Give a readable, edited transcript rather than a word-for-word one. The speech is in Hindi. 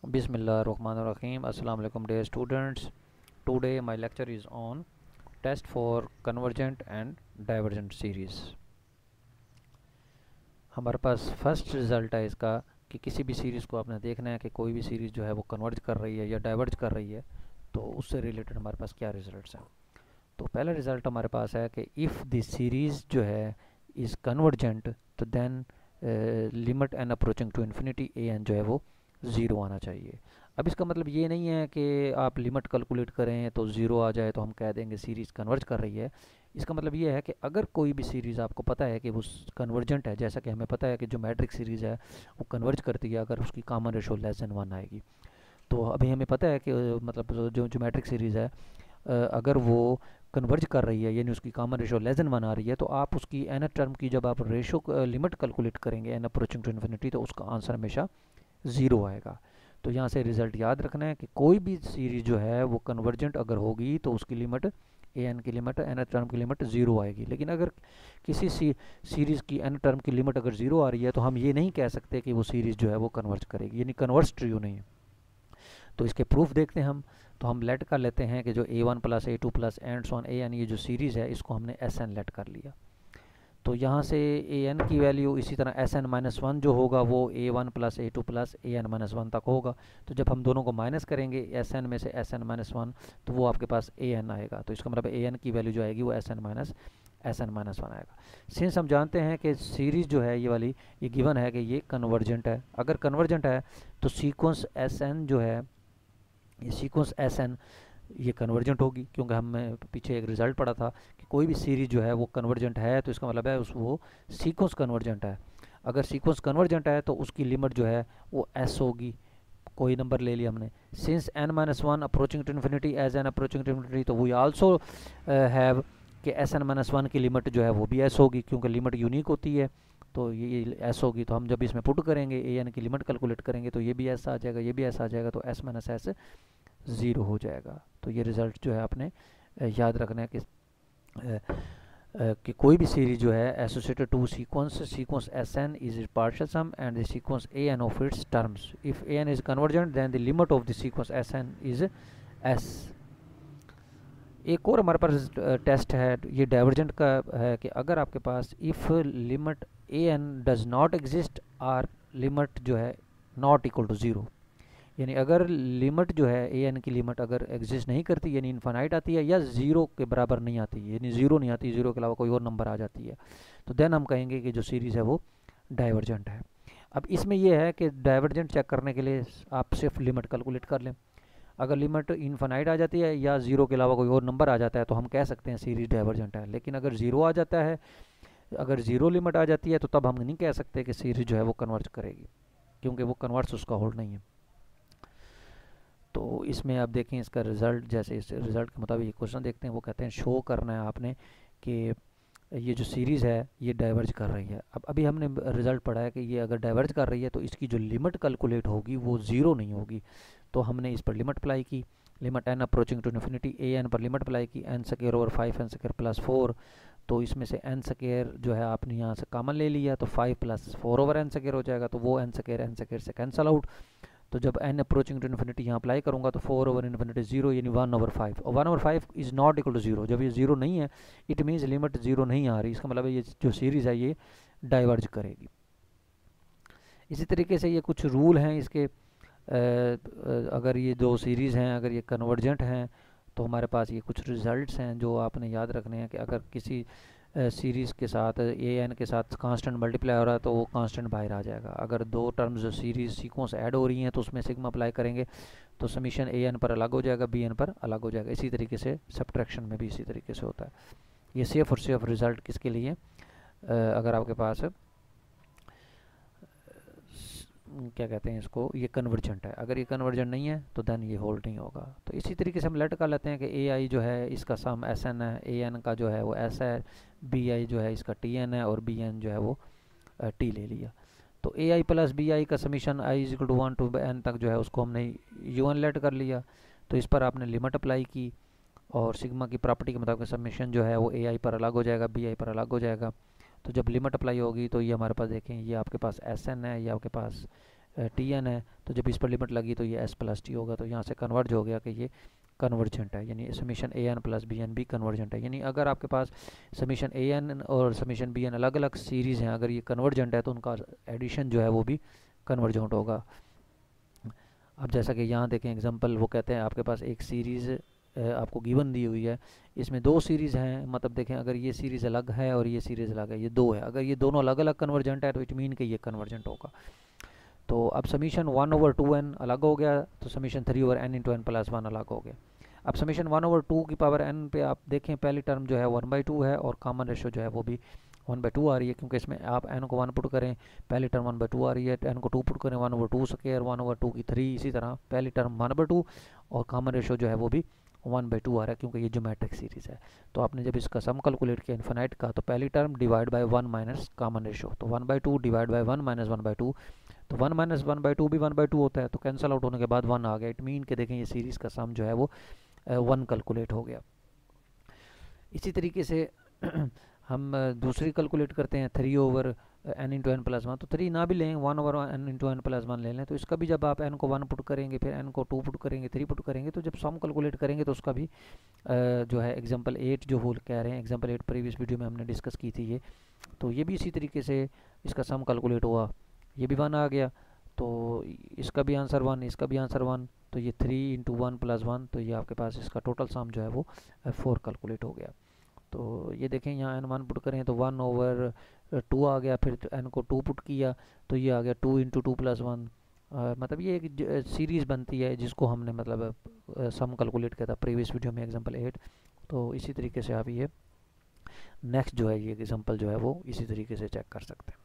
Bismillahirrahmanirrahim. Assalamu alaikum dear students. Today my lecture is on test for convergent and divergent series. हमारे पास फर्स्ट रिज़ल्ट है इसका कि किसी भी सीरीज़ को आपने देखना है कि कोई भी सीरीज़ जो है वो कन्वर्ज कर रही है या डाइवर्ज कर रही है, तो उससे रिलेटेड हमारे पास क्या रिजल्ट्स हैं। तो पहला रिज़ल्ट हमारे पास है कि इफ़ द सीरीज़ जो है इज़ कन्वर्जेंट, तो then limit n approaching to infinity a n जो है वो ज़ीरो आना चाहिए। अब इसका मतलब ये नहीं है कि आप लिमिट कैलकुलेट करें तो ज़ीरो आ जाए तो हम कह देंगे सीरीज़ कन्वर्ज कर रही है। इसका मतलब ये है कि अगर कोई भी सीरीज़ आपको पता है कि वो कन्वर्जेंट है, जैसा कि हमें पता है कि जो मैट्रिक सीरीज़ है वो कन्वर्ज करती है अगर उसकी common ratio less than one आएगी। तो अभी हमें पता है कि मतलब जो मैट्रिक सीरीज़ है अगर वो कन्वर्ज कर रही है यानी उसकी common ratio less than one आ रही है, तो आप उसकी एन टर्म की जब आप रेशो लिमिट कैलकुलेट करेंगे एन अप्रोचिंग टू इन्फिनिटी, तो उसका आंसर हमेशा ज़ीरो आएगा। तो यहाँ से रिज़ल्ट याद रखना है कि कोई भी सीरीज जो है वो कन्वर्जेंट अगर होगी तो उसकी लिमिट ए एन की लिमिट एन टर्म की लिमिट ज़ीरो आएगी। लेकिन अगर किसी सीरीज़ की एन टर्म की लिमिट अगर ज़ीरो आ रही है तो हम ये नहीं कह सकते कि वो सीरीज़ जो है वो कन्वर्ज करेगी, यानी कन्वर्स ट्रू नहीं है। तो इसके प्रूफ देखते हैं हम। तो हम लेट कर लेते हैं कि जो a one plus a two plus and so on a n, ये जो सीरीज़ है इसको हमने एस एन लेट कर लिया। तो यहाँ से ए एन की वैल्यू इसी तरह एस एन माइनस वन जो होगा वो ए one plus a two plus A N minus one तक होगा। तो जब हम दोनों को माइनस करेंगे एस एन में से एस एन माइनस वन, तो वो आपके पास ए एन आएगा। तो इसका मतलब ए एन की वैल्यू जो आएगी वो एस एन माइनस वन आएगा। सिंस हम जानते हैं कि सीरीज़ जो है ये वाली ये गिवन है कि ये कन्वर्जेंट है, अगर कन्वर्जेंट है तो सीक्वेंस एस एन जो है ये सीक्वेंस एस एन ये कन्वर्जेंट होगी, क्योंकि हमने पीछे एक रिजल्ट पढ़ा था कि कोई भी सीरीज जो है वो कन्वर्जेंट है तो इसका मतलब है उस वो सीक्वेंस कन्वर्जेंट है। अगर सीक्वेंस कन्वर्जेंट है तो उसकी लिमिट जो है वो एस होगी। कोई नंबर ले लिया हमने, since n minus one approaching to infinity as n approaching to infinity, तो वी आल्सो हैव कि एस एन माइनस वन की लिमिट जो है वो भी एस होगी, क्योंकि लिमिट यूनिक होती है। तो ये एस होगी, तो हम जब इसमें पुट करेंगे ए एन की लिमिट कैलकुलेट करेंगे तो ये भी एस आ जाएगा, ये भी एस आ जाएगा, तो एस माइनस एस ज़ीरो हो जाएगा। तो ये रिज़ल्ट जो है आपने याद रखना है कि कोई भी सीरीज जो है associated to sequence s n is partial sum and the sequence a n of its terms, if a n is convergent then the limit of the sequence s n is s. एक और हमारे पास टेस्ट है, ये डाइवर्जेंट का है कि अगर आपके पास if limit a n does not exist और लिमिट जो है नॉट इक्वल टू ज़ीरो, यानी अगर लिमिट जो है ए एन की लिमिट अगर एग्जिस्ट नहीं करती यानी इन्फानाइट आती है या ज़ीरो के बराबर नहीं आती, यानी ज़ीरो नहीं आती, ज़ीरो के अलावा कोई और नंबर आ जाती है, तो देन हम कहेंगे कि जो सीरीज़ है वो डाइवर्जेंट है। अब इसमें यह है कि डाइवर्जेंट चेक करने के लिए आप सिर्फ लिमिट कैलकुलेट कर लें। अगर लिमिट इन्फानाइट आ जाती है या ज़ीरो के अलावा कोई और नंबर आ जाता है तो हम कह सकते हैं सीरीज़ डाइवर्जेंट है। लेकिन अगर ज़ीरो आ जाता है, अगर ज़ीरो लिमिट आ जाती है, तो तब हम नहीं कह सकते कि सीरीज़ जो है वो कन्वर्ज करेगी, क्योंकि वो कन्वर्स उसका होल्ड नहीं है। तो इसमें आप देखें इसका रिज़ल्ट, जैसे इस रिज़ल्ट के मुताबिक ये क्वेश्चन देखते हैं, वो कहते हैं शो करना है आपने कि ये जो सीरीज़ है ये डाइवर्ज कर रही है। अब अभी हमने रिज़ल्ट पढ़ा है कि ये अगर डाइवर्ज कर रही है तो इसकी जो लिमिट कैलकुलेट होगी वो ज़ीरो नहीं होगी। तो हमने इस पर लिमिट अप्लाई की, limit n approaching to infinity a n पर लिमिट अप्लाई की n square over five n square plus four. तो इसमें से एन स्क्वायर जो है आपने यहाँ से कॉमन ले लिया, तो five plus four over n square हो जाएगा, तो वो एन स्क्वायर से कैंसल आउट। तो जब एन अप्रोचिंग टू इन्फिनिटी यहाँ अप्लाई करूँगा तो फोर ओवर इन्फिनिटी जीरो, यानी वन ओवर फाइव, और one over five is not equal to zero. जब ये जीरो नहीं है इट मीन्स लिमिट जीरो नहीं आ रही, इसका मतलब है ये जो सीरीज़ है ये डाइवर्ज करेगी। इसी तरीके से ये कुछ रूल हैं इसके, अगर ये दो सीरीज़ हैं अगर ये कन्वर्जेंट हैं तो हमारे पास ये कुछ रिजल्ट्स हैं जो आपने याद रखने हैं कि अगर किसी सीरीज़ के साथ ए एन के साथ कांस्टेंट मल्टीप्लाई हो रहा है तो वो कांस्टेंट बाहर आ जाएगा। अगर दो टर्म्स सीरीज़ सीक्वेंस ऐड हो रही हैं तो उसमें सिग्मा अप्लाई करेंगे तो समीशन ए एन पर अलग हो जाएगा, बी एन पर अलग हो जाएगा। इसी तरीके से सब्ट्रैक्शन में भी इसी तरीके से होता है। ये सेफ और सेफ रिज़ल्ट किसके लिए, अगर आपके पास क्या कहते हैं इसको, ये कन्वर्जेंट है। अगर ये कन्वर्जेंट नहीं है तो देन ये होल्ड नहीं होगा। तो इसी तरीके से हम लेट कर लेते हैं कि ए आई जो है इसका सम एस एन है, ए एन का जो है वो एस है, बी आई जो है इसका टी एन है और बी एन जो है वो टी ले लिया। तो ए आई प्लस बी आई का summation i is equal to one to n तक जो है उसको हमने यू एन लेट कर लिया। तो इस पर आपने लिमिट अप्लाई की और सिग्मा की प्रॉपर्टी के मुताबिक समीशन जो है वो ए आई पर अलग हो जाएगा, बी आई पर अलग हो जाएगा। तो जब लिमिट अप्लाई होगी तो ये हमारे पास देखें, ये आपके पास एस एन है, ये आपके पास टी एन है, तो जब इस पर लिमिट लगी तो ये एस प्लस टी होगा, तो यहाँ से कन्वर्ज हो गया कि ये कन्वर्जेंट है, यानी summation A N plus B N भी कन्वर्जेंट है। यानी अगर आपके पास समीशन ए एन और समीशन बी एन अलग अलग सीरीज़ हैं, अगर ये कन्वर्जेंट है तो उनका एडिशन जो है वो भी कन्वर्जेंट होगा। अब जैसा कि यहाँ देखें एग्जांपल, वो कहते हैं आपके पास एक सीरीज़ आपको गिवन दी हुई है, इसमें दो सीरीज़ हैं, मतलब देखें अगर ये सीरीज़ अलग है और ये सीरीज़ अलग है, ये दो है, अगर ये दोनों अलग अलग कन्वर्जेंट है तो इट मीन कि ये कन्वर्जेंट होगा। तो अब समीशन 1/2n अलग हो गया, तो summation 3/n into n plus one अलग हो गया। अब समीशन 1/2 की पावर n पे आप देखें पहली टर्म जो है 1/2 है और कॉमन रेशो जो है वो भी 1/2 आ रही है, क्योंकि इसमें आप n को 1 पुट करें, पहली टर्म 1/2 आ रही है, n को 2 पुट करें 1/2 स्क्वायर, 1/2 की 3, इसी तरह पहली टर्म 1/2 और कॉमन रेशो जो है वो भी 1/2 आ रहा है, क्योंकि ये ज्योमेट्रिक सीरीज़ है। तो आपने जब इसका सम कैलकुलेट किया इन्फिनाइट का, तो पहली term divide by 1 minus common ratio, तो 1/2 डिवाइड बाय 1 माइनस 1/2, तो 1 माइनस 1/2 भी 1/2 होता है, तो कैंसिल आउट होने के बाद 1 आ गया, इट मीन के देखें ये सीरीज़ का सम जो है वो 1 कैलकुलेट हो गया। इसी तरीके से हम दूसरी कैलकुलेट करते हैं 3/n into n plus one, तो 3 ना भी लें, 1/n into n plus one ले लें, तो इसका भी जब आप n को 1 पुट करेंगे, फिर n को 2 पुट करेंगे, 3 पुट करेंगे, तो जब सम कैलकुलेट करेंगे तो उसका भी जो है एग्जांपल 8 जो होल कह रहे हैं, एग्जांपल 8 प्रीवियस वीडियो में हमने डिस्कस की थी ये, तो ये भी इसी तरीके से इसका सम कैलकुलेट हुआ, ये भी 1 आ गया, तो इसका भी आंसर 1, इसका भी आंसर 1, तो ये 3 इंटू 1 प्लस 1, तो ये आपके पास इसका टोटल सम जो है वो 4 कैलकुलेट हो गया। तो ये देखें यहाँ n 1 पुट करें तो 1/2 आ गया, फिर n को 2 पुट किया तो ये आ गया 2 इंटू 2 प्लस 1, मतलब ये एक सीरीज़ बनती है जिसको हमने मतलब सम कैलकुलेट किया था प्रीवियस वीडियो में एग्जांपल 8। तो इसी तरीके से आप ये नेक्स्ट जो है ये एग्जांपल जो है वो इसी तरीके से चेक कर सकते हैं।